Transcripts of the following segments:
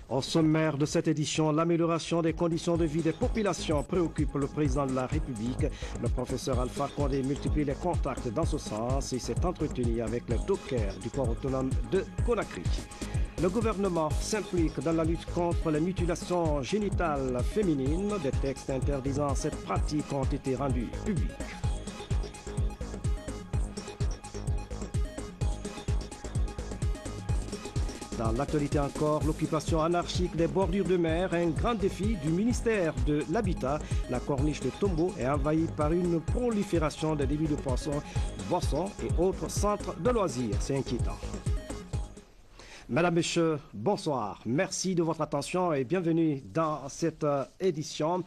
Au sommaire de cette édition, l'amélioration des conditions de vie des populations préoccupe le président de la République. Le professeur Alpha Condé multiplie les contacts dans ce sens et s'est entretenu avec les dockers du port autonome de Conakry. Le gouvernement s'implique dans la lutte contre les mutilations génitales féminines. Des textes interdisant cette pratique ont été rendus publics. Dans l'actualité encore, l'occupation anarchique des bordures de mer, un grand défi du ministère de l'Habitat. La corniche de Tombo est envahie par une prolifération des débits de poissons, boissons et autres centres de loisirs. C'est inquiétant. Mesdames, Messieurs, bonsoir. Merci de votre attention et bienvenue dans cette édition.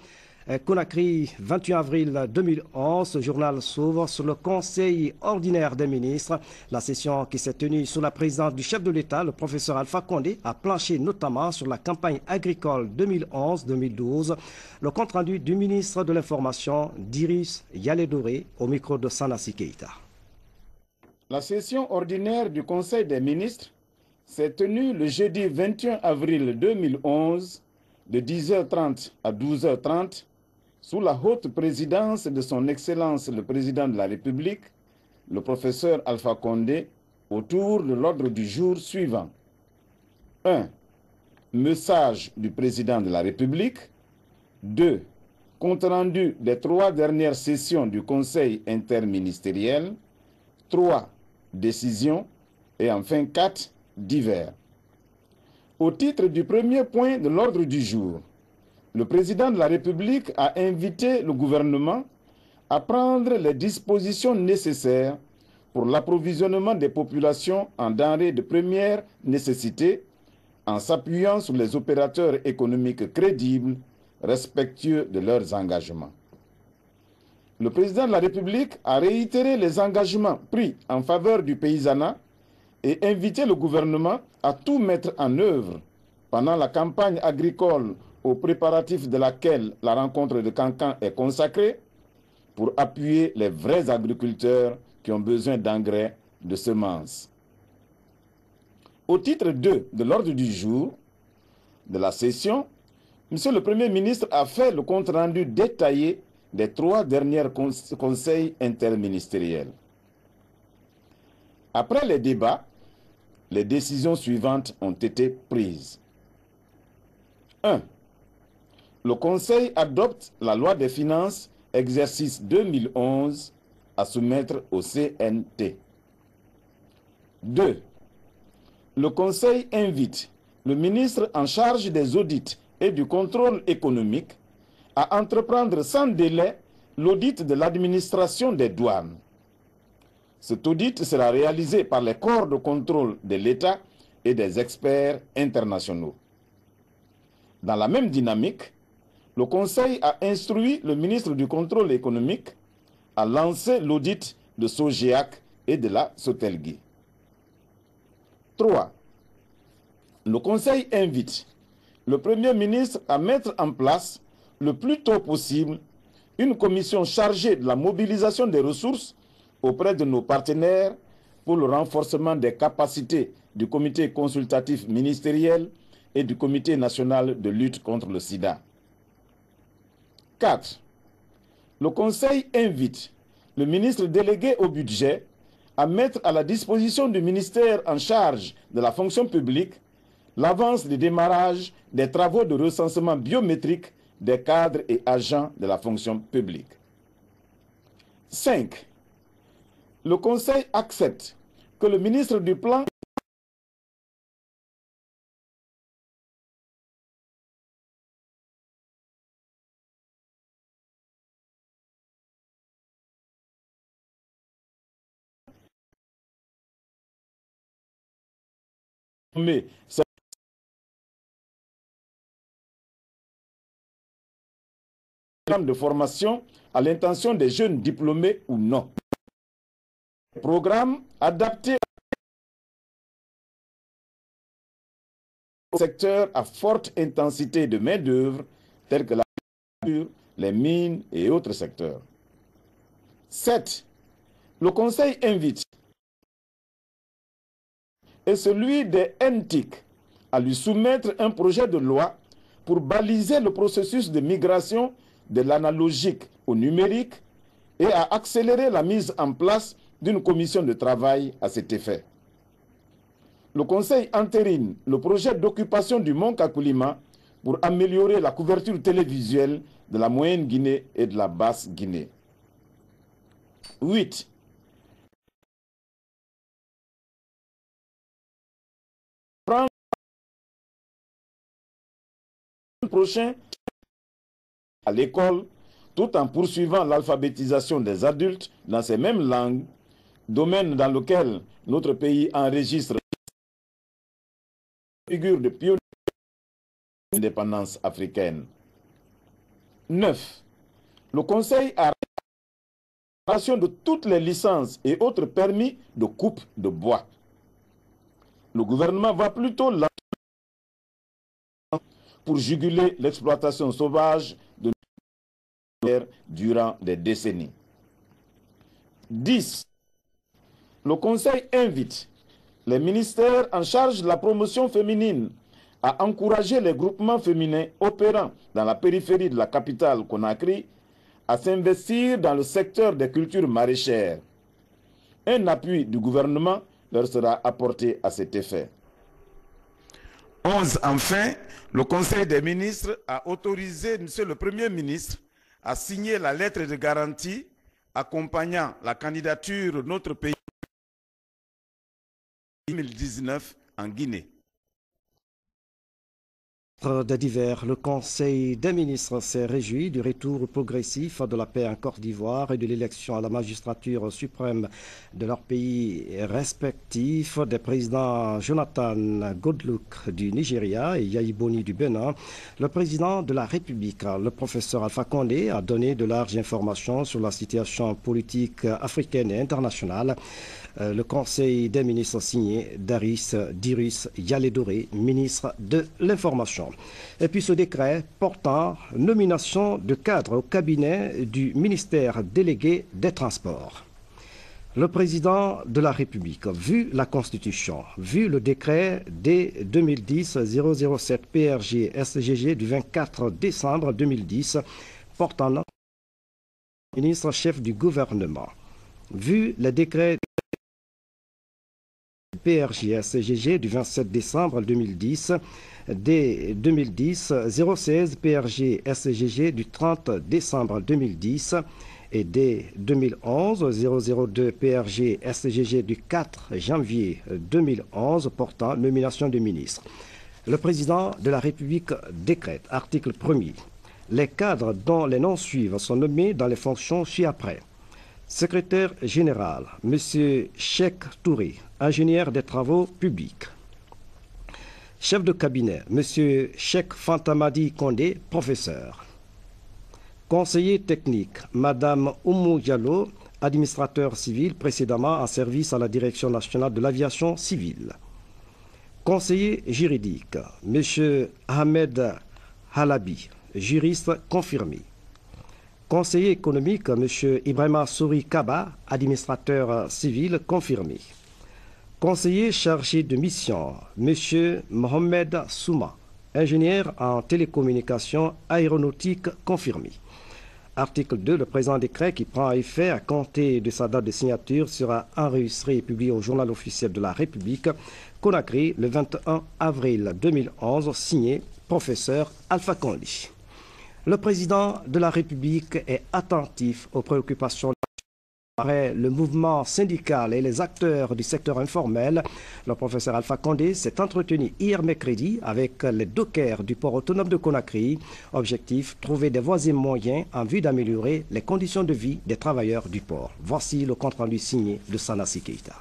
Conakry, 21 avril 2011, ce journal s'ouvre sur le Conseil ordinaire des ministres. La session qui s'est tenue sous la présidence du chef de l'État, le professeur Alpha Condé, a planché notamment sur la campagne agricole 2011-2012. Le compte-rendu du ministre de l'Information, Driss Yaledoré, au micro de Sanassi Keïta. La session ordinaire du Conseil des ministres s'est tenue le jeudi 21 avril 2011 de 10h30 à 12h30 sous la haute présidence de son Excellence le Président de la République, le professeur Alpha Condé, autour de l'ordre du jour suivant. 1. Message du Président de la République. 2. Compte rendu des 3 dernières sessions du Conseil interministériel. 3. Décisions. Et enfin 4. Divers. Au titre du premier point de l'ordre du jour, le président de la République a invité le gouvernement à prendre les dispositions nécessaires pour l'approvisionnement des populations en denrées de première nécessité en s'appuyant sur les opérateurs économiques crédibles, respectueux de leurs engagements. Le président de la République a réitéré les engagements pris en faveur du paysanat et invité le gouvernement à tout mettre en œuvre pendant la campagne agricole aux préparatifs de laquelle la rencontre de Cancan est consacrée pour appuyer les vrais agriculteurs qui ont besoin d'engrais, de semences. Au titre 2 de l'ordre du jour de la session, M. le Premier ministre a fait le compte-rendu détaillé des 3 derniers conseils interministériels. Après les débats, les décisions suivantes ont été prises. 1. Le Conseil adopte la loi des finances exercice 2011 à soumettre au CNT. 2. Le Conseil invite le ministre en charge des audits et du contrôle économique à entreprendre sans délai l'audit de l'administration des douanes. Cet audit sera réalisé par les corps de contrôle de l'État et des experts internationaux. Dans la même dynamique, le Conseil a instruit le ministre du Contrôle économique à lancer l'audit de Sogéac et de la Sotelgui. 3. Le Conseil invite le Premier ministre à mettre en place le plus tôt possible une commission chargée de la mobilisation des ressources auprès de nos partenaires pour le renforcement des capacités du comité consultatif ministériel et du comité national de lutte contre le sida. 4. Le Conseil invite le ministre délégué au budget à mettre à la disposition du ministère en charge de la fonction publique l'avance de démarrage des travaux de recensement biométrique des cadres et agents de la fonction publique. 5. Le Conseil accepte que le ministre du Plan de formation à l'intention des jeunes diplômés ou non. Programme adapté au secteur à forte intensité de main-d'œuvre tels que l'agriculture, les mines et autres secteurs. 7. Le Conseil invite et celui des NTIC à lui soumettre un projet de loi pour baliser le processus de migration de l'analogique au numérique et à accélérer la mise en place d'une commission de travail à cet effet. Le Conseil entérine le projet d'occupation du Mont Kakoulima pour améliorer la couverture télévisuelle de la Moyenne Guinée et de la Basse Guinée. 8. Prochain à l'école, tout en poursuivant l'alphabétisation des adultes dans ces mêmes langues, domaine dans lequel notre pays enregistre une figure de pionnier de l'indépendance africaine. 9. Le Conseil a réparé de toutes les licences et autres permis de coupe de bois. Le gouvernement va plutôt pour juguler l'exploitation sauvage de nos durant des décennies. 10. Le Conseil invite les ministères en charge de la promotion féminine à encourager les groupements féminins opérant dans la périphérie de la capitale Conakry à s'investir dans le secteur des cultures maraîchères. Un appui du gouvernement leur sera apporté à cet effet. 11. Enfin, le Conseil des ministres a autorisé M. le Premier ministre à signer la lettre de garantie accompagnant la candidature de notre pays en 2019 en Guinée. De divers, le Conseil des ministres s'est réjoui du retour progressif de la paix en Côte d'Ivoire et de l'élection à la magistrature suprême de leurs pays respectifs des présidents Jonathan Goodluck du Nigeria et Yayi Boni du Bénin. Le président de la République, le professeur Alpha Condé, a donné de larges informations sur la situation politique africaine et internationale. Le Conseil des ministres signé Dyrus Yaledoré, ministre de l'Information. Et puis ce décret portant nomination de cadre au cabinet du ministère délégué des Transports. Le président de la République, vu la Constitution, vu le décret D2010-007 PRG SGG du 24 décembre 2010 portant ministre chef du gouvernement, vu le décret PRJ-SGG du 27 décembre 2010, D 2010-016 PRJ-SGG du 30 décembre 2010 et D 2011-002 PRJ-SGG du 4 janvier 2011 portant nomination de ministre. Le président de la République décrète, article 1er, les cadres dont les noms suivent sont nommés dans les fonctions ci-après. Secrétaire général, M. Cheikh Touré, ingénieur des travaux publics. Chef de cabinet, M. Cheikh Fantamadi Kondé, professeur. Conseiller technique, Mme Oumou Diallo, administrateur civil précédemment en service à la Direction nationale de l'aviation civile. Conseiller juridique, M. Ahmed Halabi, juriste confirmé. Conseiller économique, M. Ibrahima Souri Kaba, administrateur civil confirmé. Conseiller chargé de mission, M. Mohamed Souma, ingénieur en télécommunications aéronautiques confirmé. Article 2, le présent décret qui prend effet à compter de sa date de signature sera enregistré et publié au journal officiel de la République, Conakry, le 21 avril 2011, signé professeur Alpha Condé. Le président de la République est attentif aux préoccupations le mouvement syndical et les acteurs du secteur informel. Le professeur Alpha Condé s'est entretenu hier mercredi avec les dockers du port autonome de Conakry. Objectif, trouver des voies et moyens en vue d'améliorer les conditions de vie des travailleurs du port. Voici le compte-rendu signé de Sanassi Keita.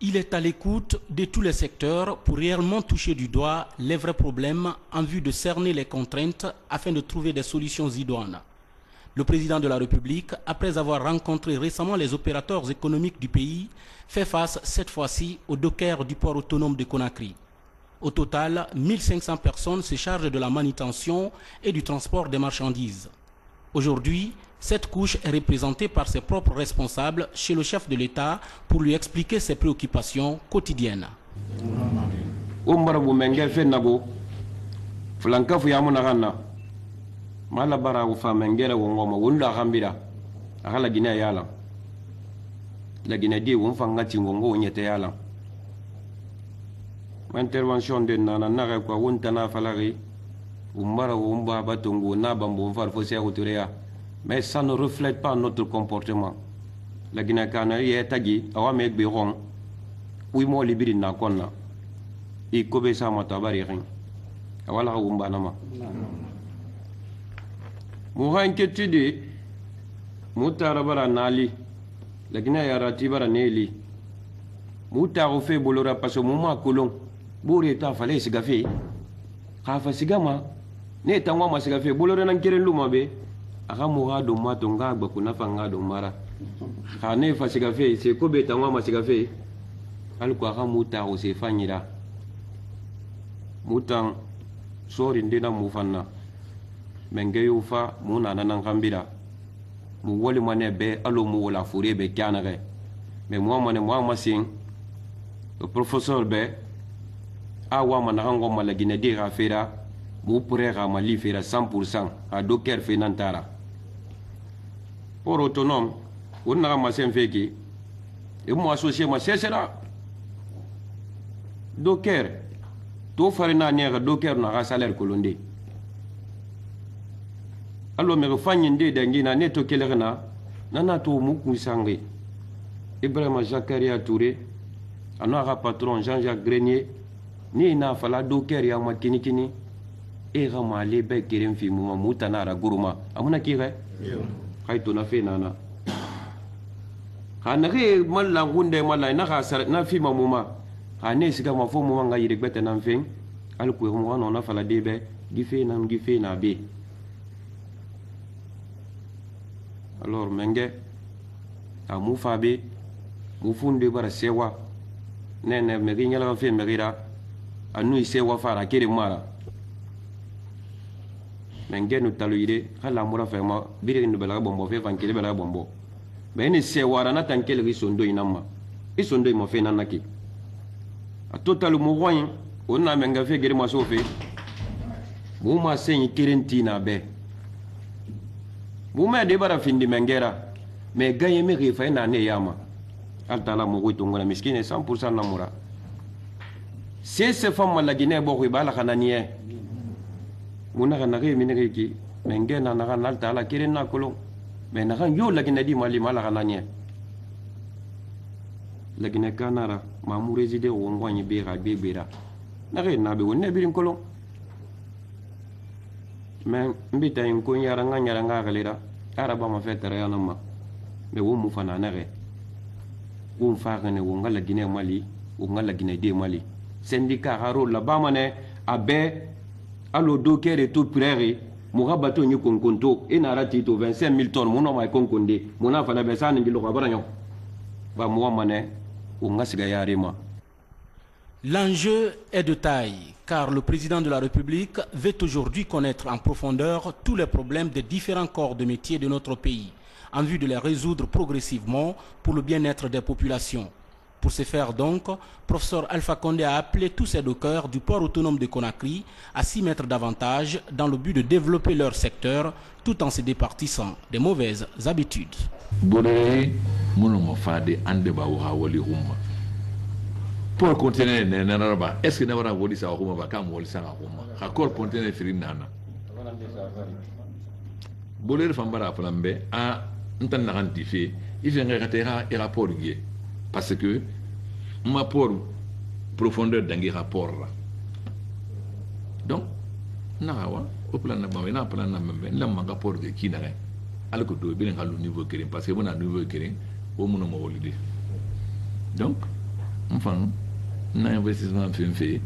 Il est à l'écoute de tous les secteurs pour réellement toucher du doigt les vrais problèmes en vue de cerner les contraintes afin de trouver des solutions idoines. Le président de la République, après avoir rencontré récemment les opérateurs économiques du pays, fait face cette fois-ci aux dockers du port autonome de Conakry. Au total, 1500 personnes se chargent de la manutention et du transport des marchandises. Aujourd'hui, Cette couche est représentée par ses propres responsables chez le chef de l'État pour lui expliquer ses préoccupations quotidiennes. Intervention de nana naga kwa wuntana falari umbara umba batungu na bambu farfosia uturea, mais ça ne reflète pas notre comportement. La Guinée Canarie est tagi awame biron oui mo libiri na konna I kobe sa matabari ring awala umba nama muha inquiétude mutara bara nali la Guinée yarati bara neli mutaro fe bolora paso muma kolon buri ta fale sigafe khafa sigama ne tangwa ma sigafe bolora nan keren luma be aka muha do mato ngagba kuna fanga do mara khane fa sigafe se ko be tangwa ma sigafe alko aka mutaro se fanyira mutang sori ndina mufanna mengeyo fa muna nan kambira mu woli mane be alo mu wala fure be kanare mais moi masin le professeur be awa manarango malagine de rafera mu pourra mali fera 100% à docker finantara pour autonome on na masin feki et moi associé ma cessera docker to farina nera docker na salaire kolonde allo me fanyinde dangina neto kelerna nana to mu kusangi Ibrahima Jakaria Touré anora patron Jean-Jacques Grenier ni na fala docker ya makini kini e rama le be kerem fi mu mutana ra guruma amuna kire hay to na fe nana hanare malla gunde malla na khasar na fi mamuma ane siga ma fo mu nga yire gbete na mfen alko mu wana na fala debe gife na be alors menge amu fabe mu funde bara sewa nene megi nyala fe megira anu sewa fara kere mara menge no taloide hala mura fe ma bire no bela bombo fe fankele bela bombo be ni sewa rana tankele ri sondo inama isondo mo fe nanaki a total mu royin onna menga fe gere ma so fe mu ma sen kirentina be mu ma de bara findi mengera me gaye me ri fa na ne yama altala mo go tongona miskine 100% namura se femme la Guinée bo ko bala kananie muna kana re minere ki mengena na kana altala kiren na kolo me na kan yo la Guinée di mali mala kananie la Guinée kanara mamu résider wo ngwani bera na re na be wonne birin kolo mais mbita en ko nyara nga galera araba ma fetere yana ma me wo mu fana na re wo mfagane wo ngala Guinée Mali wo ngala Guinée de Mali syndicat haro la bamane abe alo docker tout près mo rabato ni konkonto ina rati to 25 000 tonnes mo no mai konkonde mo na fala be sane ngilo ko baranyo ba mo mane wo ngasiga yarema. L'enjeu est de taille, car le président de la République veut aujourd'hui connaître en profondeur tous les problèmes des différents corps de métier de notre pays, en vue de les résoudre progressivement pour le bien-être des populations. Pour ce faire donc, professeur Alpha Condé a appelé tous ces dockers du port autonome de Conakry à s'y mettre davantage dans le but de développer leur secteur tout en se départissant des mauvaises habitudes. Pour contenir nanaraba, est-ce que n'avara woli sa huma ba kam woli sa huma? Hakor contenir firin nana. Boler fambara flambe a ntan na rantifié, il vient ratera et rapport lié parce que ma pour profondeur d'un rapport là. Donc nawa au plan na ba na plan na membe la manga rapport de qui n'a rien. Alors que do bien à le niveau kirin parce que mon niveau kirin au mon mo wolide. Donc enfin na investissement fait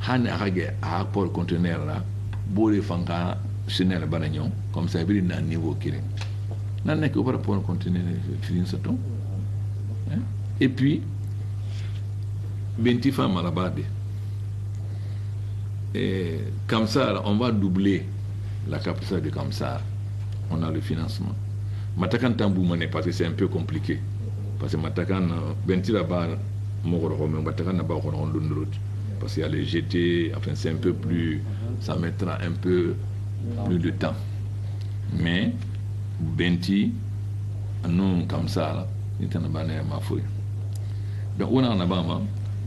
han arage à port conteneur là bolé fanka chenel banagnon comme ça bi na niveau kirin na nek au port conteneur fin saton et puis benti femme à la bade et comme ça on va doubler la capacité de comme ça on a le financement Matakan Tamboumane, parce que c'est un peu compliqué. Parce que Matakan, Benti là-bas, Matakan n'a pas route. Parce qu'il y a les GT, enfin c'est un peu plus, ça mettra un peu plus de temps. Mais Benti, nous comme ça, là, il y a ma fouille. Donc on a un abama,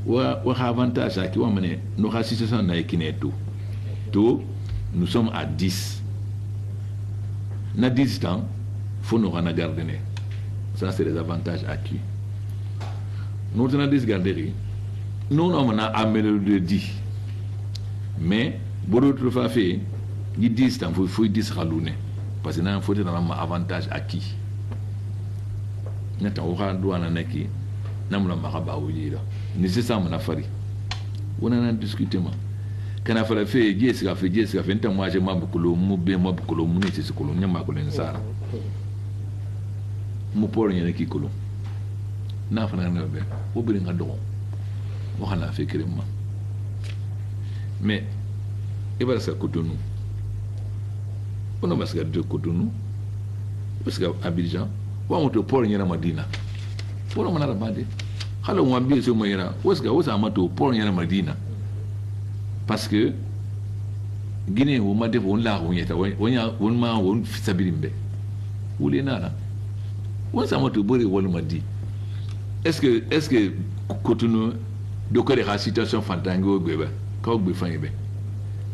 on a avantage à qui on mène, nous assistons à tout. Nous sommes à 10. Na 10 ans, il faut nous garder. Ça, c'est les avantages acquis. Nous avons 10 garderies. Nous avons amélioré de 10. Mais, pour l'autre fois, il y a 10 ans, il faut 10 ralouner. Parce que nous avons un avantage acquis. Nous avons un acquis. Nous avons un avantage. Nous avons un avantage. On a discuté. Quand on a fait, moi j'ai ma boucolo, mon bien ma boucolo, mon c'est ce que l'on a ma colonne ça. Mon pauvre n'y a qui colon. N'a pas un peu, au bout d'un don. On a fait que moi. Mais, il va se cotonou. On a masqué de cotonou. Parce qu'à Abidjan, on te pauvre n'y a Madina. Pour on a rabadé. Alors on a bien ce moyen. Où est-ce que vous avez un pauvre n'y a Madina? Parce que Guinée on m'a dit on l'a on m'a on sabirimbe ou les nana on s'est monté boire on m'a dit est-ce que Cotonou de la situation fantangue au bébé quand vous faites bébé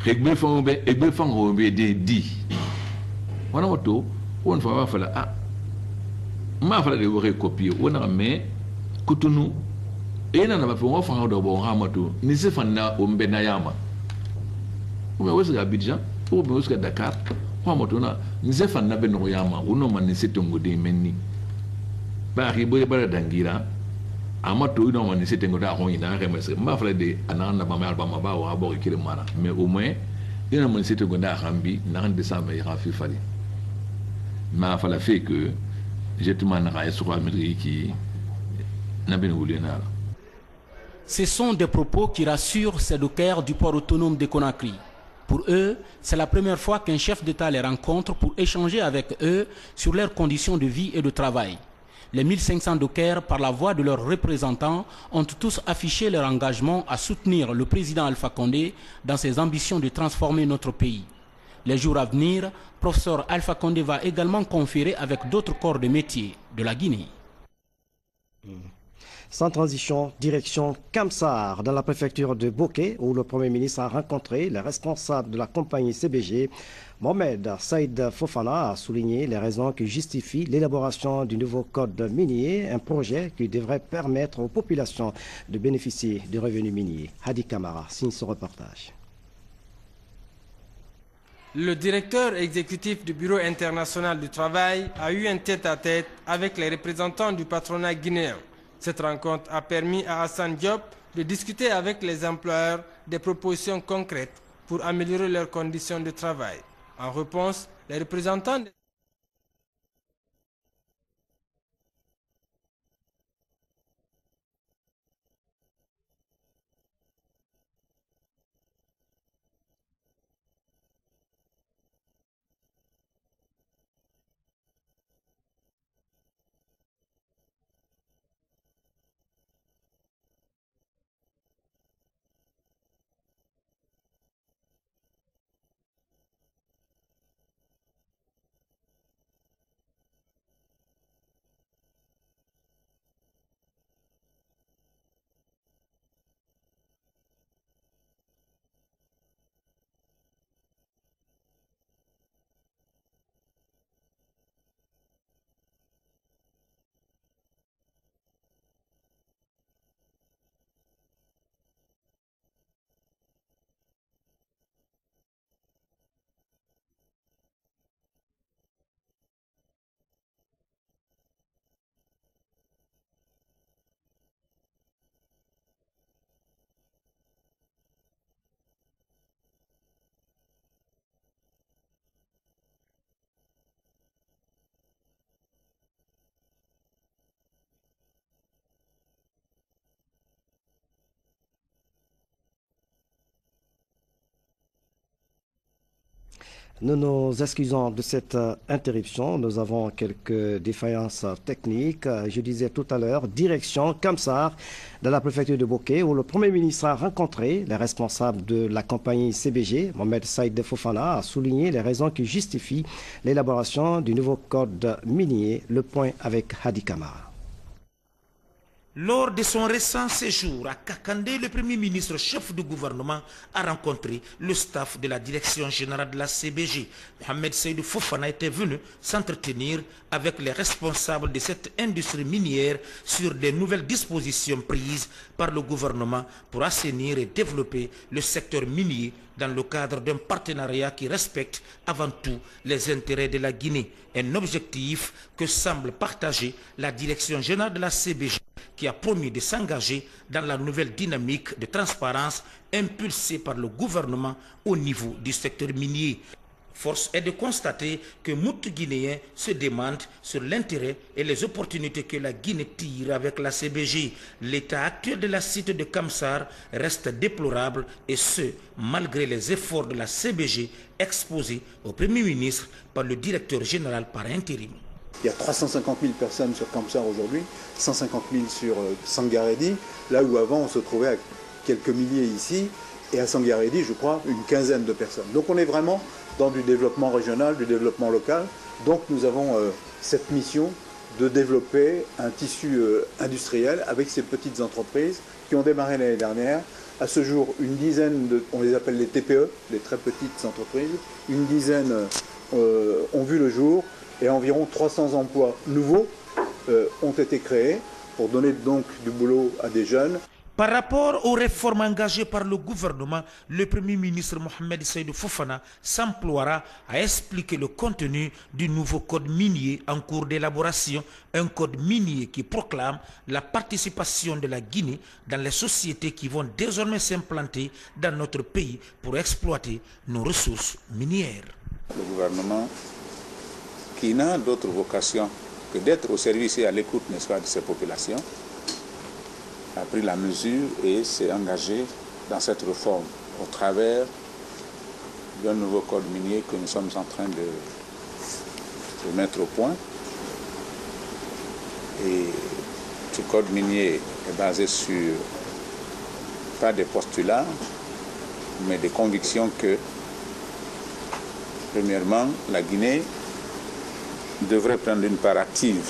régler fond bébé et bébé fond au bébé dit on a moto on va faire ah m'a fait de vous recopier on a mais Cotonou et n'a pas fait on va de bon ramato ni se fanna o mbenayama ou bien où Abidjan ou bien où Dakar on motona ni se fanna benoyama ou non man ni se tongo de menni ba ribo ba dangira amato non man ni se tongo da ho ina remese mba fala de anana ba ma ba wa bo kire mara mais au moins ina man se tongo da hambi na de ça mais rafi fali ma fala fait que je te manera sur Amérique qui n'a bien voulu nara. Ce sont des propos qui rassurent ces dockers du port autonome de Conakry. Pour eux, c'est la première fois qu'un chef d'État les rencontre pour échanger avec eux sur leurs conditions de vie et de travail. Les 1500 dockers, par la voix de leurs représentants, ont tous affiché leur engagement à soutenir le président Alpha Condé dans ses ambitions de transformer notre pays. Les jours à venir, professeur Alpha Condé va également conférer avec d'autres corps de métier de la Guinée. Sans transition, direction Kamsar, dans la préfecture de Bokeh, où le Premier ministre a rencontré les responsables de la compagnie CBG. Mohamed Saïd Fofana a souligné les raisons qui justifient l'élaboration du nouveau code minier, un projet qui devrait permettre aux populations de bénéficier de revenus miniers. Hadi Kamara signe ce reportage. Le directeur exécutif du Bureau international du travail a eu un tête-à-tête avec les représentants du patronat guinéen. Cette rencontre a permis à Hassan Diop de discuter avec les employeurs des propositions concrètes pour améliorer leurs conditions de travail. En réponse, les représentants Nous nous excusons de cette interruption. Nous avons quelques défaillances techniques. Je disais tout à l'heure, direction Kamsar, de la préfecture de Bokeh, où le Premier ministre a rencontré les responsables de la compagnie CBG. Mohamed Saïd Fofana a souligné les raisons qui justifient l'élaboration du nouveau code minier. Le point avec Hadi Kamara. Lors de son récent séjour à Kakandé, le Premier ministre chef du gouvernement a rencontré le staff de la direction générale de la CBG. Mohamed Saïd Fofana était venu s'entretenir avec les responsables de cette industrie minière sur des nouvelles dispositions prises par le gouvernement pour assainir et développer le secteur minier dans le cadre d'un partenariat qui respecte avant tout les intérêts de la Guinée. Un objectif que semble partager la direction générale de la CBG, qui a promis de s'engager dans la nouvelle dynamique de transparence impulsée par le gouvernement au niveau du secteur minier. Force est de constater que beaucoup Guinéens se demandent sur l'intérêt et les opportunités que la Guinée tire avec la CBG. L'état actuel de la cité de Kamsar reste déplorable, et ce, malgré les efforts de la CBG exposés au Premier ministre par le directeur général par intérim. Il y a 350 000 personnes sur Kamsar aujourd'hui, 150 000 sur Sangaredi, là où avant on se trouvait à quelques milliers ici, et à Sangaredi, je crois, une quinzaine de personnes. Donc on est vraiment dans du développement régional, du développement local. Donc nous avons cette mission de développer un tissu industriel avec ces petites entreprises qui ont démarré l'année dernière. À ce jour, une dizaine, on les appelle les TPE, les très petites entreprises, une dizaine ont vu le jour, et environ 300 emplois nouveaux ont été créés pour donner donc du boulot à des jeunes. Par rapport aux réformes engagées par le gouvernement, le Premier ministre Mohamed Saïd Fofana s'emploiera à expliquer le contenu du nouveau code minier en cours d'élaboration, un code minier qui proclame la participation de la Guinée dans les sociétés qui vont désormais s'implanter dans notre pays pour exploiter nos ressources minières. Le gouvernement, qui n'a d'autre vocation que d'être au service et à l'écoute, n'est-ce pas, de ces populations, a pris la mesure et s'est engagé dans cette réforme au travers d'un nouveau code minier que nous sommes en train de mettre au point. Et ce code minier est basé sur pas des postulats, mais des convictions que, premièrement, la Guinée devrait prendre une part active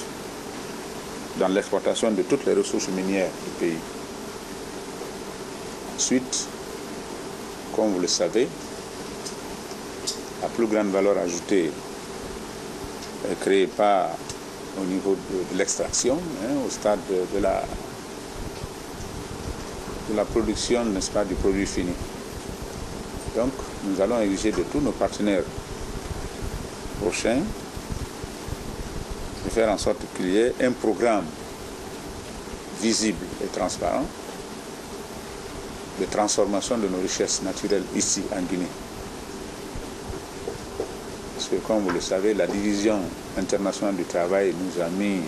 dans l'exploitation de toutes les ressources minières du pays. Ensuite, comme vous le savez, la plus grande valeur ajoutée est créée pas au niveau de l'extraction, au stade de la production, n'est-ce pas, du produit fini. Donc, nous allons exiger de tous nos partenaires prochains de faire en sorte qu'il y ait un programme visible et transparent de transformation de nos richesses naturelles ici en Guinée. Parce que, comme vous le savez, la division internationale du travail nous a mis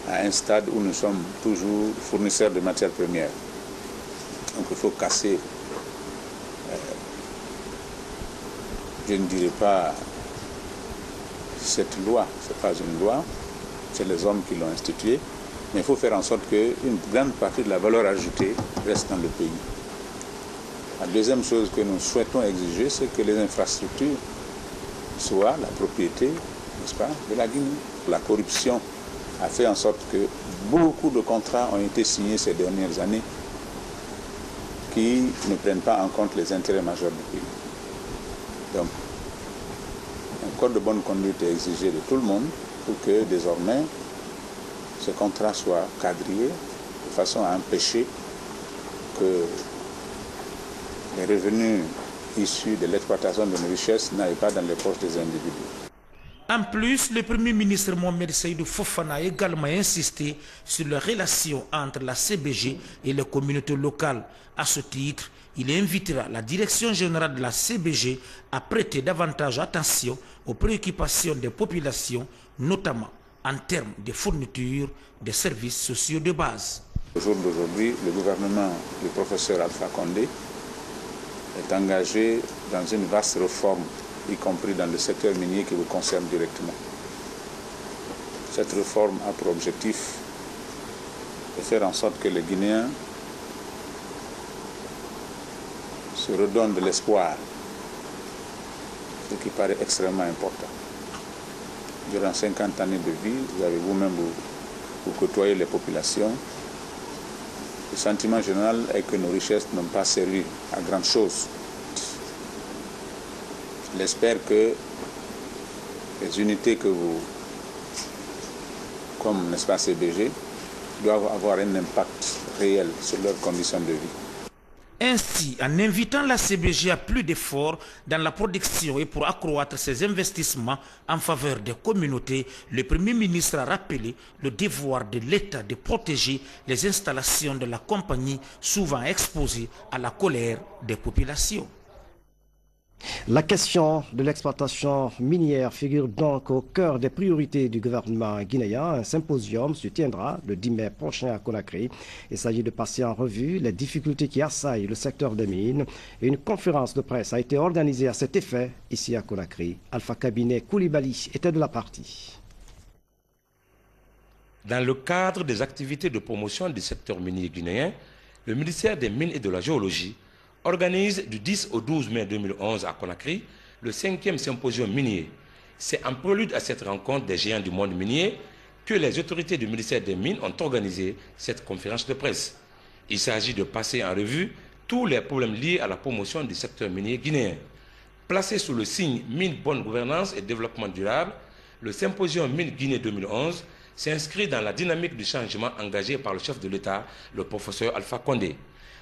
à un stade où nous sommes toujours fournisseurs de matières premières. Donc il faut casser, je ne dirais pas cette loi, ce n'est pas une loi, c'est les hommes qui l'ont instituée, mais il faut faire en sorte qu'une grande partie de la valeur ajoutée reste dans le pays. La deuxième chose que nous souhaitons exiger, c'est que les infrastructures soient la propriété, n'est-ce pas, de la Guinée. La corruption a fait en sorte que beaucoup de contrats ont été signés ces dernières années qui ne prennent pas en compte les intérêts majeurs du pays. Donc, un code de bonne conduite est exigé de tout le monde pour que désormais ce contrat soit quadrillé de façon à empêcher que les revenus issus de l'exploitation de nos richesses n'aillent pas dans les poches des individus. En plus, le Premier ministre Mohamed Saïd Fofana a également insisté sur les relations entre la CBG et les communautés locales. À ce titre, il invitera la direction générale de la CBG à prêter davantage attention aux préoccupations des populations, notamment en termes de fourniture des services sociaux de base. Au jour d'aujourd'hui, le gouvernement du professeur Alpha Condé est engagé dans une vaste réforme, y compris dans le secteur minier qui vous concerne directement. Cette réforme a pour objectif de faire en sorte que les Guinéens se redonnent de l'espoir, ce qui paraît extrêmement important. Durant 50 années de vie, vous avez vous-même vous côtoyez les populations. Le sentiment général est que nos richesses n'ont pas servi à grand chose. J'espère que les unités que vous, comme n'est-ce pas CBG, doivent avoir un impact réel sur leurs conditions de vie. Ainsi, en invitant la CBG à plus d'efforts dans la production et pour accroître ses investissements en faveur des communautés, le Premier ministre a rappelé le devoir de l'État de protéger les installations de la compagnie souvent exposées à la colère des populations. La question de l'exploitation minière figure donc au cœur des priorités du gouvernement guinéen. Un symposium se tiendra le 10 mai prochain à Conakry. Il s'agit de passer en revue les difficultés qui assaillent le secteur des mines. Et une conférence de presse a été organisée à cet effet ici à Conakry. Alpha Kabinet Koulibaly était de la partie. Dans le cadre des activités de promotion du secteur minier guinéen, le ministère des Mines et de la Géologie organise du 10 au 12 mai 2011 à Conakry le 5e symposium minier. C'est en prélude à cette rencontre des géants du monde minier que les autorités du ministère des Mines ont organisé cette conférence de presse. Il s'agit de passer en revue tous les problèmes liés à la promotion du secteur minier guinéen. Placé sous le signe Mine, bonne gouvernance et développement durable, le symposium Mine Guinée 2011 s'inscrit dans la dynamique du changement engagé par le chef de l'État, le professeur Alpha Condé.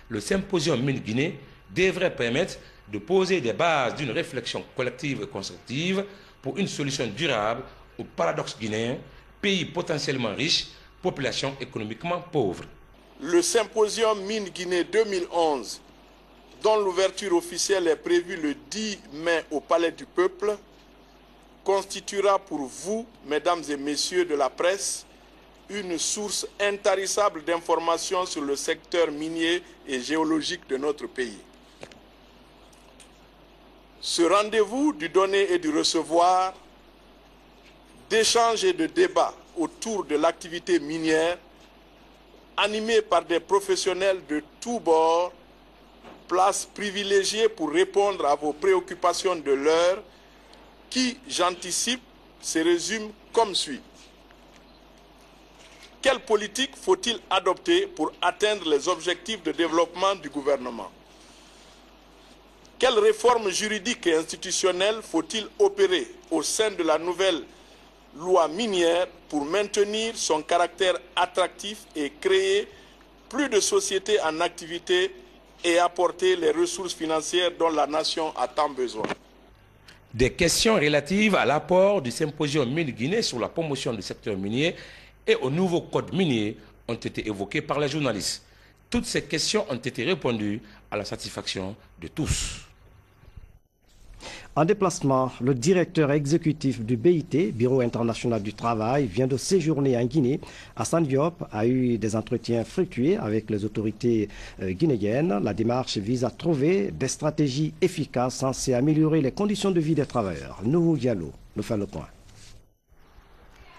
Le symposium Mine Guinée devrait permettre de poser des bases d'une réflexion collective et constructive pour une solution durable au paradoxe guinéen, pays potentiellement riche, population économiquement pauvre. Le symposium Mine Guinée 2011, dont l'ouverture officielle est prévue le 10 mai au Palais du Peuple, constituera pour vous, mesdames et messieurs de la presse, une source intarissable d'informations sur le secteur minier et géologique de notre pays. Ce rendez-vous du donner et du recevoir, d'échanges et de débats autour de l'activité minière, animé par des professionnels de tous bords, place privilégiée pour répondre à vos préoccupations de l'heure, qui, j'anticipe, se résument comme suit. Quelle politique faut-il adopter pour atteindre les objectifs de développement du gouvernement? Quelles réformes juridiques et institutionnelles faut-il opérer au sein de la nouvelle loi minière pour maintenir son caractère attractif et créer plus de sociétés en activité et apporter les ressources financières dont la nation a tant besoin? Des questions relatives à l'apport du symposium Mine Guinée sur la promotion du secteur minier et au nouveau code minier ont été évoquées par les journalistes. Toutes ces questions ont été répondues à la satisfaction de tous. En déplacement, le directeur exécutif du BIT, Bureau international du travail, vient de séjourner en Guinée. Assane Diop a eu des entretiens fructueux avec les autorités guinéennes. La démarche vise à trouver des stratégies efficaces censées améliorer les conditions de vie des travailleurs. Nouhou Diallo nous fait le point.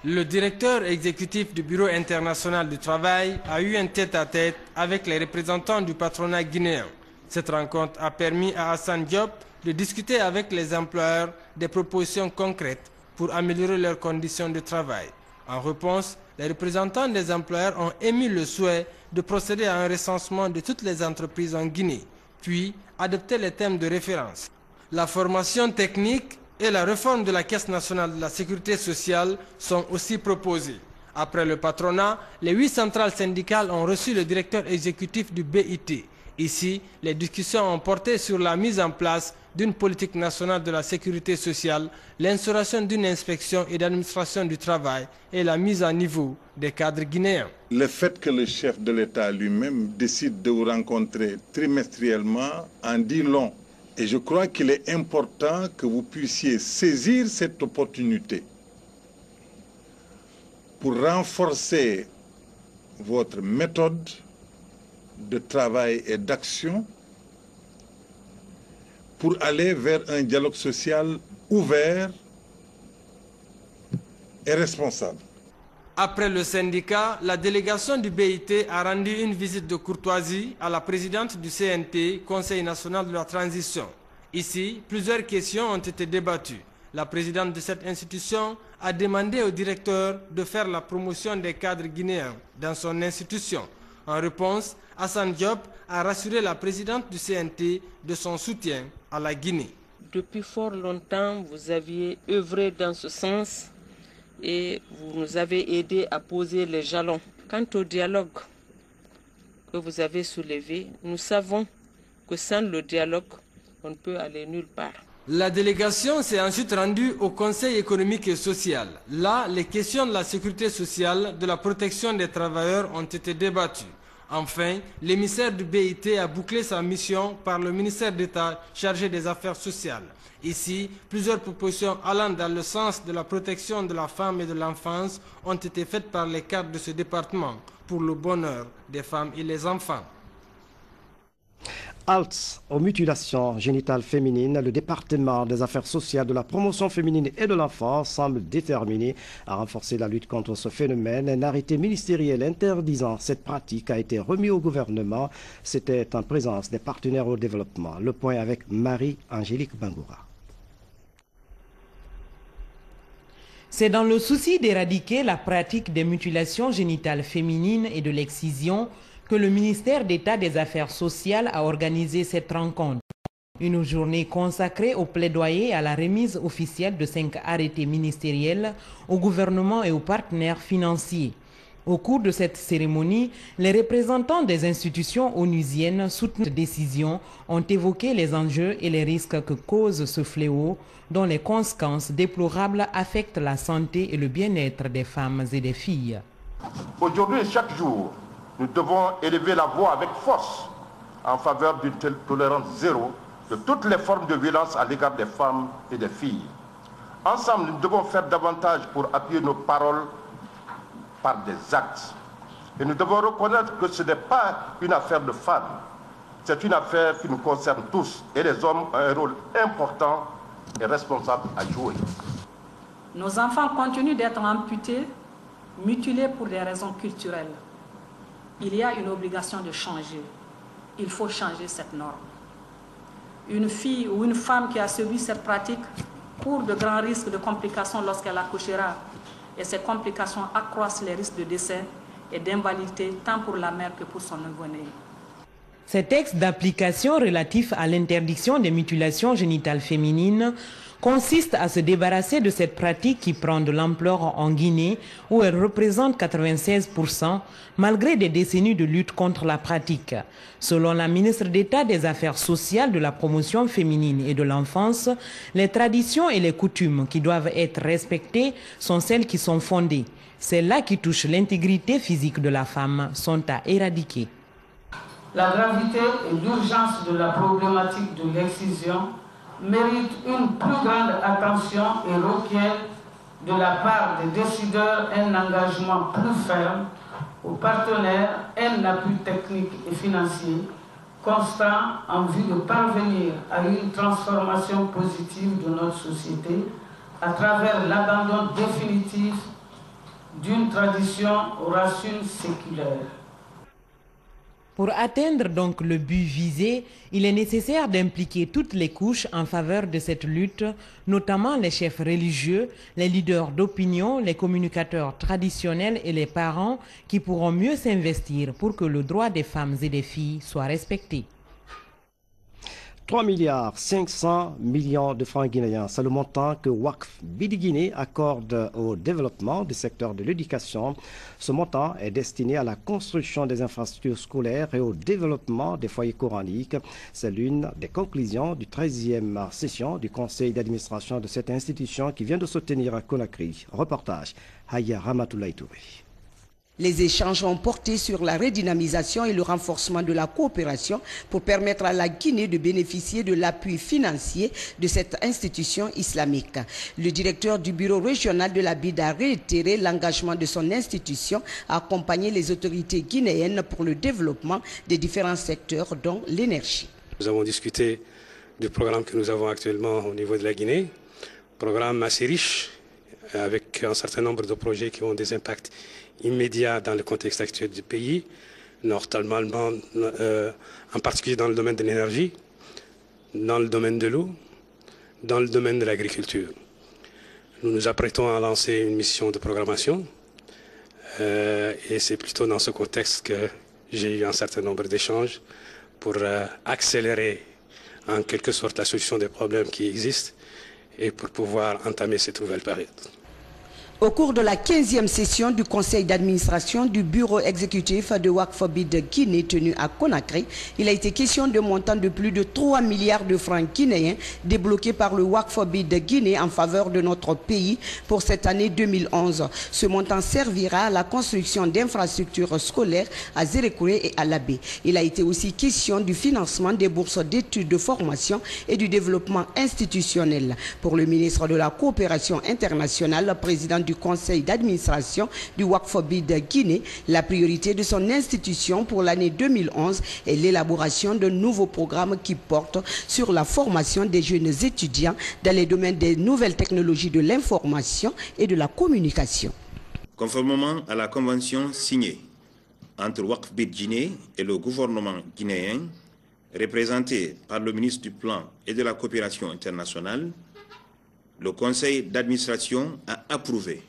Le directeur exécutif du Bureau international du travail a eu un tête-à-tête avec les représentants du patronat guinéen. Cette rencontre a permis à Assane Diop de discuter avec les employeurs des propositions concrètes pour améliorer leurs conditions de travail. En réponse, les représentants des employeurs ont émis le souhait de procéder à un recensement de toutes les entreprises en Guinée, puis adopter les thèmes de référence. La formation technique et la réforme de la Caisse nationale de la sécurité sociale sont aussi proposées. Après le patronat, les 8 centrales syndicales ont reçu le directeur exécutif du BIT. Ici, les discussions ont porté sur la mise en place d'une politique nationale de la sécurité sociale, l'instauration d'une inspection et d'administration du travail et la mise à niveau des cadres guinéens. Le fait que le chef de l'État lui-même décide de vous rencontrer trimestriellement en dit long. Et je crois qu'il est important que vous puissiez saisir cette opportunité pour renforcer votre méthode de travail et d'action pour aller vers un dialogue social ouvert et responsable. Après le syndicat, la délégation du BIT a rendu une visite de courtoisie à la présidente du CNT, Conseil national de la transition. Ici, plusieurs questions ont été débattues. La présidente de cette institution a demandé au directeur de faire la promotion des cadres guinéens dans son institution. En réponse, Hassan Diop a rassuré la présidente du CNT de son soutien à la Guinée. Depuis fort longtemps, vous aviez œuvré dans ce sens et vous nous avez aidé à poser les jalons. Quant au dialogue que vous avez soulevé, nous savons que sans le dialogue, on ne peut aller nulle part. La délégation s'est ensuite rendue au Conseil économique et social. Là, les questions de la sécurité sociale, de la protection des travailleurs ont été débattues. Enfin, l'émissaire du BIT a bouclé sa mission par le ministère d'État chargé des Affaires sociales. Ici, plusieurs propositions allant dans le sens de la protection de la femme et de l'enfance ont été faites par les cadres de ce département pour le bonheur des femmes et les enfants. Halte aux mutilations génitales féminines, le département des affaires sociales, de la promotion féminine et de l'enfance semble déterminé à renforcer la lutte contre ce phénomène. Un arrêté ministériel interdisant cette pratique a été remis au gouvernement. C'était en présence des partenaires au développement. Le point avec Marie-Angélique Bangoura. C'est dans le souci d'éradiquer la pratique des mutilations génitales féminines et de l'excision que le ministère d'État des Affaires sociales a organisé cette rencontre. Une journée consacrée au plaidoyer et à la remise officielle de 5 arrêtés ministériels au gouvernement et aux partenaires financiers. Au cours de cette cérémonie, les représentants des institutions onusiennes soutenant cette décision ont évoqué les enjeux et les risques que cause ce fléau, dont les conséquences déplorables affectent la santé et le bien-être des femmes et des filles. Aujourd'hui et chaque jour, nous devons élever la voix avec force en faveur d'une tolérance zéro de toutes les formes de violence à l'égard des femmes et des filles. Ensemble, nous devons faire davantage pour appuyer nos paroles par des actes. Et nous devons reconnaître que ce n'est pas une affaire de femmes, c'est une affaire qui nous concerne tous. Et les hommes ont un rôle important et responsable à jouer. Nos enfants continuent d'être amputés, mutilés pour des raisons culturelles. Il y a une obligation de changer. Il faut changer cette norme. Une fille ou une femme qui a subi cette pratique court de grands risques de complications lorsqu'elle accouchera. Et ces complications accroissent les risques de décès et d'invalidité tant pour la mère que pour son nouveau-né. Ces textes d'application relatifs à l'interdiction des mutilations génitales féminines consiste à se débarrasser de cette pratique qui prend de l'ampleur en Guinée, où elle représente 96%, malgré des décennies de lutte contre la pratique. Selon la ministre d'État des Affaires sociales, de la promotion féminine et de l'enfance, les traditions et les coutumes qui doivent être respectées sont celles qui sont fondées. Celles-là qui touchent l'intégrité physique de la femme sont à éradiquer. La gravité et l'urgence de la problématique de l'excision mérite une plus grande attention et requiert de la part des décideurs un engagement plus ferme, aux partenaires un appui technique et financier constant en vue de parvenir à une transformation positive de notre société à travers l'abandon définitif d'une tradition aux racines séculaires. Pour atteindre donc le but visé, il est nécessaire d'impliquer toutes les couches en faveur de cette lutte, notamment les chefs religieux, les leaders d'opinion, les communicateurs traditionnels et les parents qui pourront mieux s'investir pour que le droit des femmes et des filles soit respecté. 3,5 milliards de francs guinéens, c'est le montant que WACF Bidi Guinée accorde au développement du secteur de l'éducation. Ce montant est destiné à la construction des infrastructures scolaires et au développement des foyers coraniques. C'est l'une des conclusions du 13e session du conseil d'administration de cette institution qui vient de se tenir à Conakry. Reportage, Haya Ramatoulaye Touré. Les échanges ont porté sur la redynamisation et le renforcement de la coopération pour permettre à la Guinée de bénéficier de l'appui financier de cette institution islamique. Le directeur du bureau régional de la BID a réitéré l'engagement de son institution à accompagner les autorités guinéennes pour le développement des différents secteurs, dont l'énergie. Nous avons discuté du programme que nous avons actuellement au niveau de la Guinée. Programme assez riche, avec un certain nombre de projets qui ont des impacts immédiats dans le contexte actuel du pays, notamment en particulier dans le domaine de l'énergie, dans le domaine de l'eau, dans le domaine de l'agriculture. Nous nous apprêtons à lancer une mission de programmation et c'est plutôt dans ce contexte que j'ai eu un certain nombre d'échanges pour accélérer en quelque sorte la solution des problèmes qui existent et pour pouvoir entamer cette nouvelle période. Au cours de la 15e session du conseil d'administration du bureau exécutif de Wakfobid Guinée tenu à Conakry, il a été question de montant de plus de 3 milliards de francs guinéens débloqués par le Wakfobid Guinée en faveur de notre pays pour cette année 2011. Ce montant servira à la construction d'infrastructures scolaires à Zérékouré et à Labé. Il a été aussi question du financement des bourses d'études de formation et du développement institutionnel. Pour le ministre de la Coopération internationale, président du conseil d'administration du Wakfobid Guinée, la priorité de son institution pour l'année 2011 est l'élaboration de nouveaux programmes qui portent sur la formation des jeunes étudiants dans les domaines des nouvelles technologies de l'information et de la communication. Conformément à la convention signée entre Wakfobid Guinée et le gouvernement guinéen, représenté par le ministre du Plan et de la Coopération internationale, le conseil d'administration a approuvé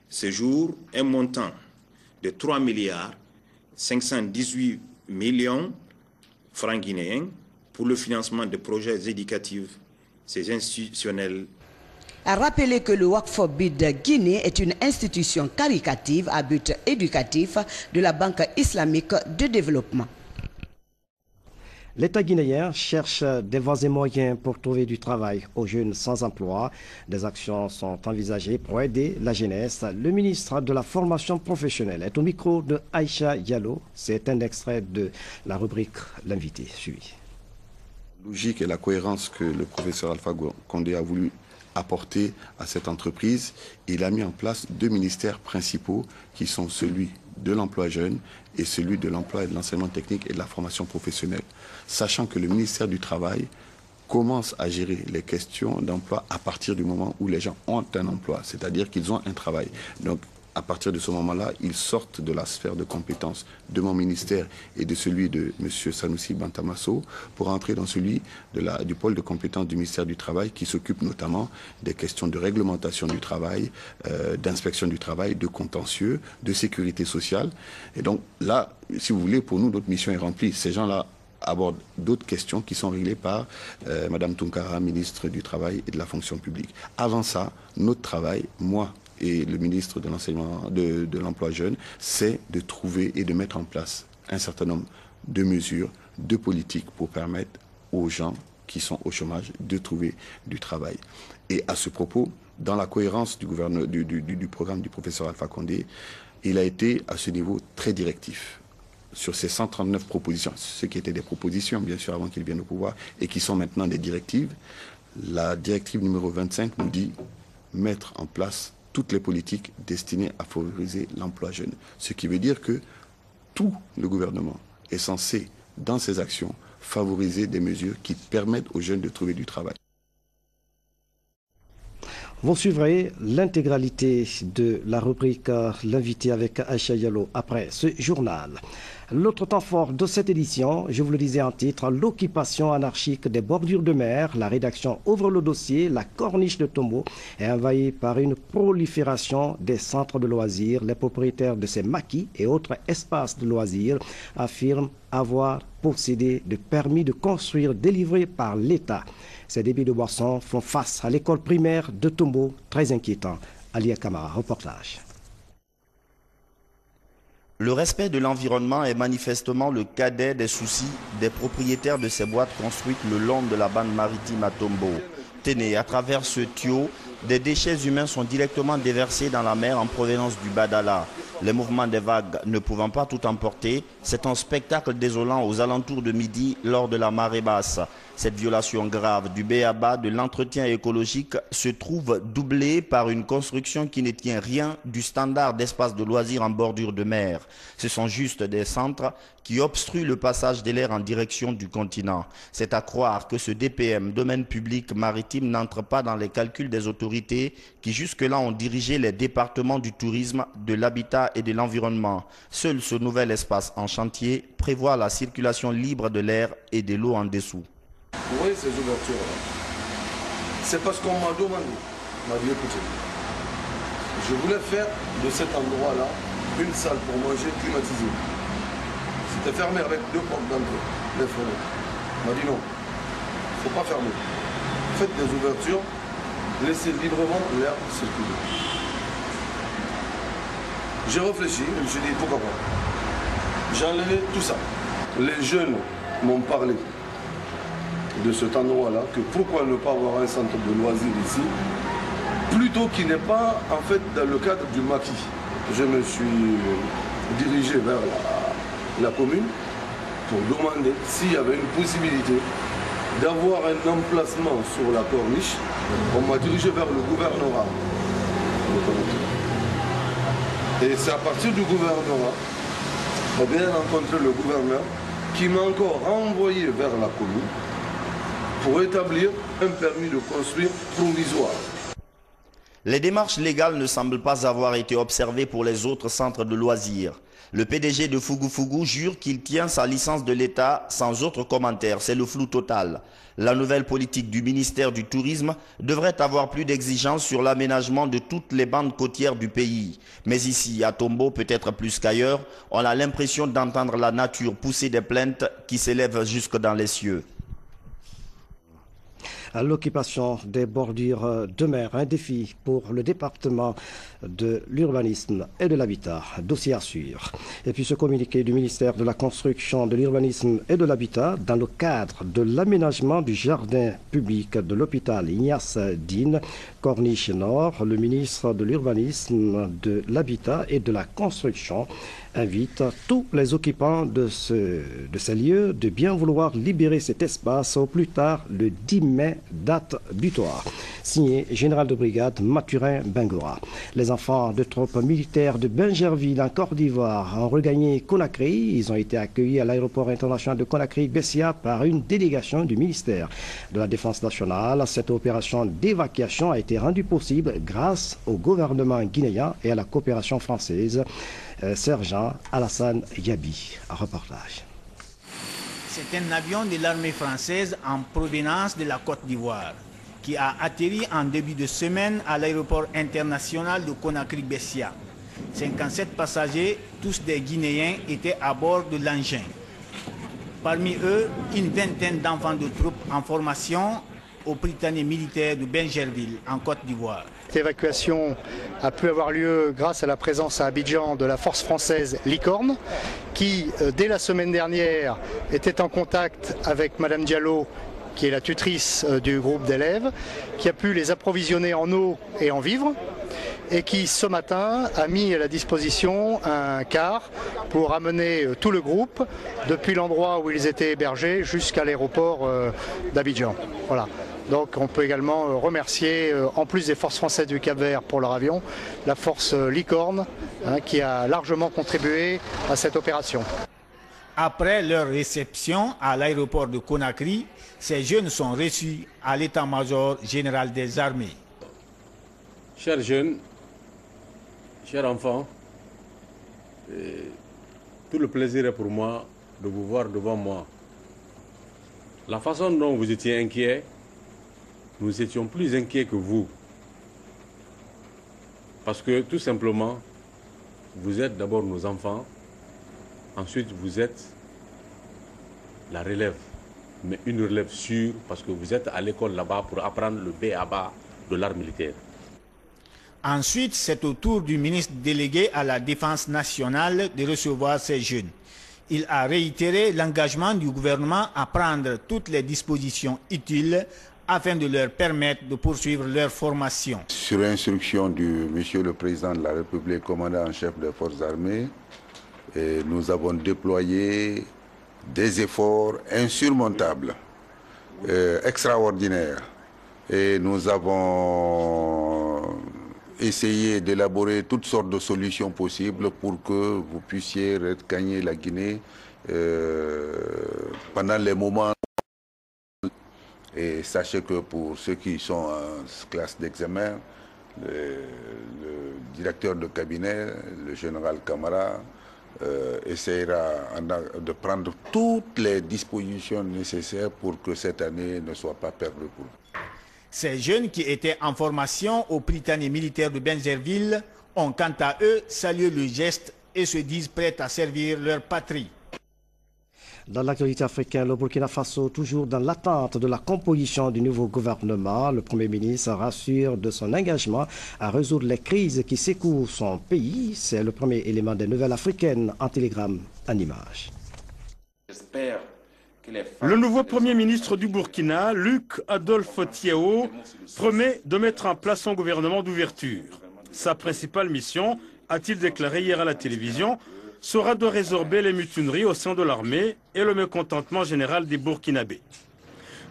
ce jour un montant de 3 milliards 518 millions francs guinéens pour le financement de projets éducatifs et institutionnels. A rappelé que le Wakfobid Guinée est une institution caritative à but éducatif de la Banque islamique de développement. L'État guinéen cherche des voies et moyens pour trouver du travail aux jeunes sans emploi. Des actions sont envisagées pour aider la jeunesse. Le ministre de la formation professionnelle est au micro de Aïcha Diallo. C'est un extrait de la rubrique L'invité. Suivi. La logique et la cohérence que le professeur Alpha Condé a voulu apporter à cette entreprise, il a mis en place 2 ministères principaux qui sont celui de l'emploi jeune et celui de l'emploi et de l'enseignement technique et de la formation professionnelle. Sachant que le ministère du Travail commence à gérer les questions d'emploi à partir du moment où les gens ont un emploi, c'est-à-dire qu'ils ont un travail. Donc, à partir de ce moment-là, ils sortent de la sphère de compétences de mon ministère et de celui de M. Sanoussi Bantamasso pour entrer dans celui du pôle de compétences du ministère du Travail qui s'occupe notamment des questions de réglementation du travail, d'inspection du travail, de contentieux, de sécurité sociale. Et donc là, si vous voulez, pour nous, notre mission est remplie. Ces gens-là abordent d'autres questions qui sont réglées par Mme Tunkara, ministre du Travail et de la fonction publique. Avant ça, notre travail, moi, et le ministre de l'enseignement, de l'emploi jeune, c'est de trouver et de mettre en place un certain nombre de mesures, de politiques pour permettre aux gens qui sont au chômage de trouver du travail. Et à ce propos, dans la cohérence du programme du professeur Alpha Condé, il a été à ce niveau très directif sur ces 139 propositions, ce qui étaient des propositions bien sûr avant qu'il vienne au pouvoir et qui sont maintenant des directives. La directive numéro 25 nous dit mettre en place toutes les politiques destinées à favoriser l'emploi jeune. Ce qui veut dire que tout le gouvernement est censé, dans ses actions, favoriser des mesures qui permettent aux jeunes de trouver du travail. Vous suivrez l'intégralité de la rubrique L'invité avec Aïcha Diallo après ce journal. L'autre temps fort de cette édition, je vous le disais en titre, l'occupation anarchique des bordures de mer. La rédaction ouvre le dossier. La corniche de Tombo est envahie par une prolifération des centres de loisirs. Les propriétaires de ces maquis et autres espaces de loisirs affirment avoir possédé de permis de construire délivrés par l'État. Ces débits de boissons font face à l'école primaire de Tombo, très inquiétant. Alia Kamara, reportage. Le respect de l'environnement est manifestement le cadet des soucis des propriétaires de ces boîtes construites le long de la bande maritime à Tombo. Tenez, à travers ce tuyau, des déchets humains sont directement déversés dans la mer en provenance du Badala. Les mouvements des vagues ne pouvant pas tout emporter, c'est un spectacle désolant aux alentours de midi lors de la marée basse. Cette violation grave du b.a.-ba de l'entretien écologique se trouve doublée par une construction qui ne tient rien du standard d'espace de loisirs en bordure de mer. Ce sont juste des centres qui obstruent le passage de l'air en direction du continent. C'est à croire que ce DPM, domaine public maritime, n'entre pas dans les calculs des autorités qui jusque-là ont dirigé les départements du tourisme, de l'habitat et de l'environnement. Seul ce nouvel espace en chantier prévoit la circulation libre de l'air et de l'eau en dessous. Vous voyez ces ouvertures-là, c'est parce qu'on m'a demandé, on m'a dit écoutez, je voulais faire de cet endroit-là une salle pour manger climatisée. C'était fermé avec 2 portes d'entrée, les fenêtres. On m'a dit non, il ne faut pas fermer. Faites des ouvertures, laissez librement l'air circuler. J'ai réfléchi, je me suis dit pourquoi pas. J'ai enlevé tout ça. Les jeunes m'ont parlé de cet endroit-là, que pourquoi ne pas avoir un centre de loisirs ici, plutôt qu'il n'est pas en fait dans le cadre du maquis. Je me suis dirigé vers la commune pour demander s'il y avait une possibilité d'avoir un emplacement sur la corniche. On m'a dirigé vers le gouvernorat. Et c'est à partir du gouvernorat, j'ai bien rencontré le gouverneur qui m'a encore renvoyé vers la commune pour établir un permis de construire provisoire. Les démarches légales ne semblent pas avoir été observées pour les autres centres de loisirs. Le PDG de Fugu Fugu jure qu'il tient sa licence de l'État sans autre commentaire. C'est le flou total. La nouvelle politique du ministère du Tourisme devrait avoir plus d'exigences sur l'aménagement de toutes les bandes côtières du pays. Mais ici, à Tombo, peut-être plus qu'ailleurs, on a l'impression d'entendre la nature pousser des plaintes qui s'élèvent jusque dans les cieux. L'occupation des bordures de mer, un défi pour le département de l'urbanisme et de l'habitat, dossier à suivre. Et puis ce communiqué du ministère de la Construction, de l'Urbanisme et de l'Habitat dans le cadre de l'aménagement du jardin public de l'hôpital Ignace Dine, Corniche Nord, le ministre de l'Urbanisme, de l'Habitat et de la Construction invite tous les occupants de ces lieux de bien vouloir libérer cet espace au plus tard le 10 mai, date butoir. Signé Général de Brigade Mathurin Bengora. Les enfants de troupes militaires de Bingerville en Côte d'Ivoire ont regagné Conakry. Ils ont été accueillis à l'aéroport international de Conakry-Bessia par une délégation du ministère de la Défense nationale. Cette opération d'évacuation a été rendue possible grâce au gouvernement guinéen et à la coopération française. Sergent Alassane Yabi, reportage. C'est un avion de l'armée française en provenance de la Côte d'Ivoire qui a atterri en début de semaine à l'aéroport international de Conakry-Bessia. 57 passagers, tous des Guinéens, étaient à bord de l'engin. Parmi eux, une vingtaine d'enfants de troupes en formation au Prytanée militaire de Bingerville, en Côte d'Ivoire. Cette évacuation a pu avoir lieu grâce à la présence à Abidjan de la force française Licorne, qui, dès la semaine dernière, était en contact avec Madame Diallo, qui est la tutrice du groupe d'élèves, qui a pu les approvisionner en eau et en vivres, et qui, ce matin, a mis à la disposition un car pour amener tout le groupe depuis l'endroit où ils étaient hébergés jusqu'à l'aéroport d'Abidjan. Voilà. Donc on peut également remercier, en plus des forces françaises du Cap-Vert pour leur avion, la force Licorne qui a largement contribué à cette opération. Après leur réception à l'aéroport de Conakry, ces jeunes sont reçus à l'état-major général des armées. Chers jeunes, chers enfants, tout le plaisir est pour moi de vous voir devant moi. La façon dont vous étiez inquiets, nous étions plus inquiets que vous. Parce que tout simplement, vous êtes d'abord nos enfants, ensuite vous êtes la relève, mais une relève sûre parce que vous êtes à l'école là-bas pour apprendre le b.a.-ba de l'art militaire. Ensuite, c'est au tour du ministre délégué à la Défense nationale de recevoir ces jeunes. Il a réitéré l'engagement du gouvernement à prendre toutes les dispositions utiles afin de leur permettre de poursuivre leur formation. Sur instruction du Monsieur le Président de la République, commandant en chef des forces armées, nous avons déployé des efforts insurmontables, extraordinaires. Et nous avons essayé d'élaborer toutes sortes de solutions possibles pour que vous puissiez gagner la Guinée pendant les moments. Et sachez que pour ceux qui sont en classe d'examen, le directeur de cabinet, le général Camara, essaiera de prendre toutes les dispositions nécessaires pour que cette année ne soit pas perdue pour nous. Ces jeunes qui étaient en formation au Prytanée militaire de Benzerville ont quant à eux salué le geste et se disent prêts à servir leur patrie. Dans l'actualité africaine, le Burkina Faso, toujours dans l'attente de la composition du nouveau gouvernement, le Premier ministre rassure de son engagement à résoudre les crises qui secouent son pays. C'est le premier élément des nouvelles africaines en télégramme en images. J'espère que le nouveau Premier ministre du Burkina, Luc Adolphe Thiéo, promet de mettre en place son gouvernement d'ouverture. Sa principale mission, a-t-il déclaré hier à la télévision, sera de résorber les mutineries au sein de l'armée et le mécontentement général des Burkinabés.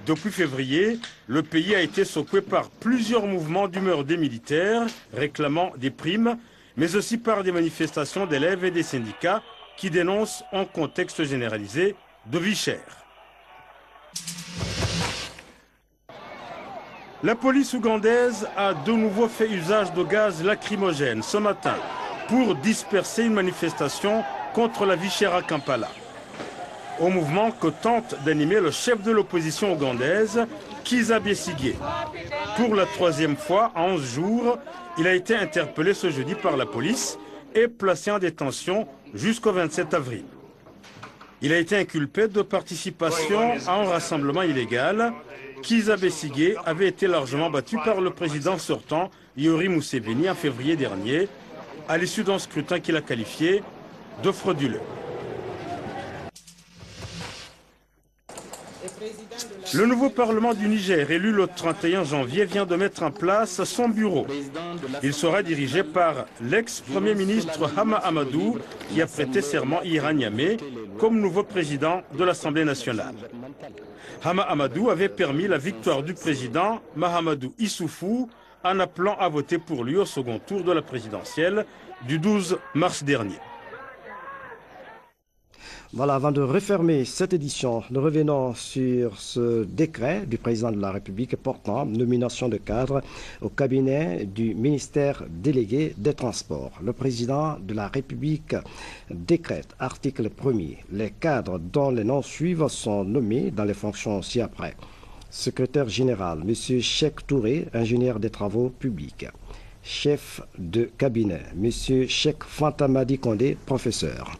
Depuis février, le pays a été secoué par plusieurs mouvements d'humeur des militaires réclamant des primes, mais aussi par des manifestations d'élèves et des syndicats qui dénoncent un contexte généralisé de vie chère. La police ougandaise a de nouveau fait usage de gaz lacrymogène ce matin pour disperser une manifestation contre la vie chère à Kampala. Au mouvement que tente d'animer le chef de l'opposition ougandaise, Kizza Besigye. Pour la troisième fois en 11 jours, il a été interpellé ce jeudi par la police et placé en détention jusqu'au 27 avril. Il a été inculpé de participation à un rassemblement illégal. Kizza Besigye avait été largement battu par le président sortant, Yoweri Museveni, en février dernier, à l'issue d'un scrutin qu'il a qualifié de frauduleux. Le nouveau Parlement du Niger, élu le 31 janvier, vient de mettre en place son bureau. Il sera dirigé par l'ex-premier ministre Hama Amadou, qui a prêté serment hier à Niamey comme nouveau président de l'Assemblée nationale. Hama Amadou avait permis la victoire du président Mahamadou Issoufou en appelant à voter pour lui au second tour de la présidentielle du 12 mars dernier. Voilà, avant de refermer cette édition, nous revenons sur ce décret du président de la République portant nomination de cadres au cabinet du ministère délégué des Transports. Le président de la République décrète, article 1er, les cadres dont les noms suivent sont nommés dans les fonctions ci-après. Secrétaire général, M. Cheikh Touré, ingénieur des travaux publics. Chef de cabinet, M. Cheikh Fantamadi Kondé, professeur.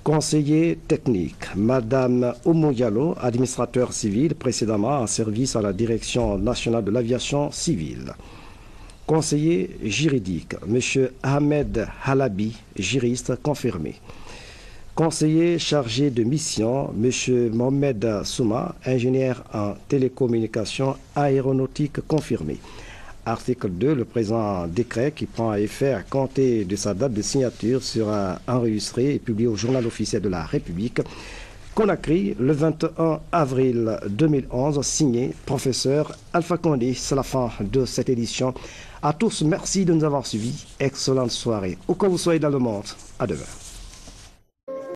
Conseiller technique, Madame Oumou Diallo, administrateur civil, précédemment en service à la Direction nationale de l'aviation civile. Conseiller juridique, M. Ahmed Halabi, juriste confirmé. Conseiller chargé de mission, M. Mohamed Souma, ingénieur en télécommunications aéronautiques confirmé. Article 2, le présent décret qui prend effet à compter de sa date de signature sera enregistré et publié au journal officiel de la République. Conakry, le 21 avril 2011, signé professeur Alpha Condé. C'est la fin de cette édition. À tous, merci de nous avoir suivis. Excellente soirée. Où que vous soyez dans le monde. À demain.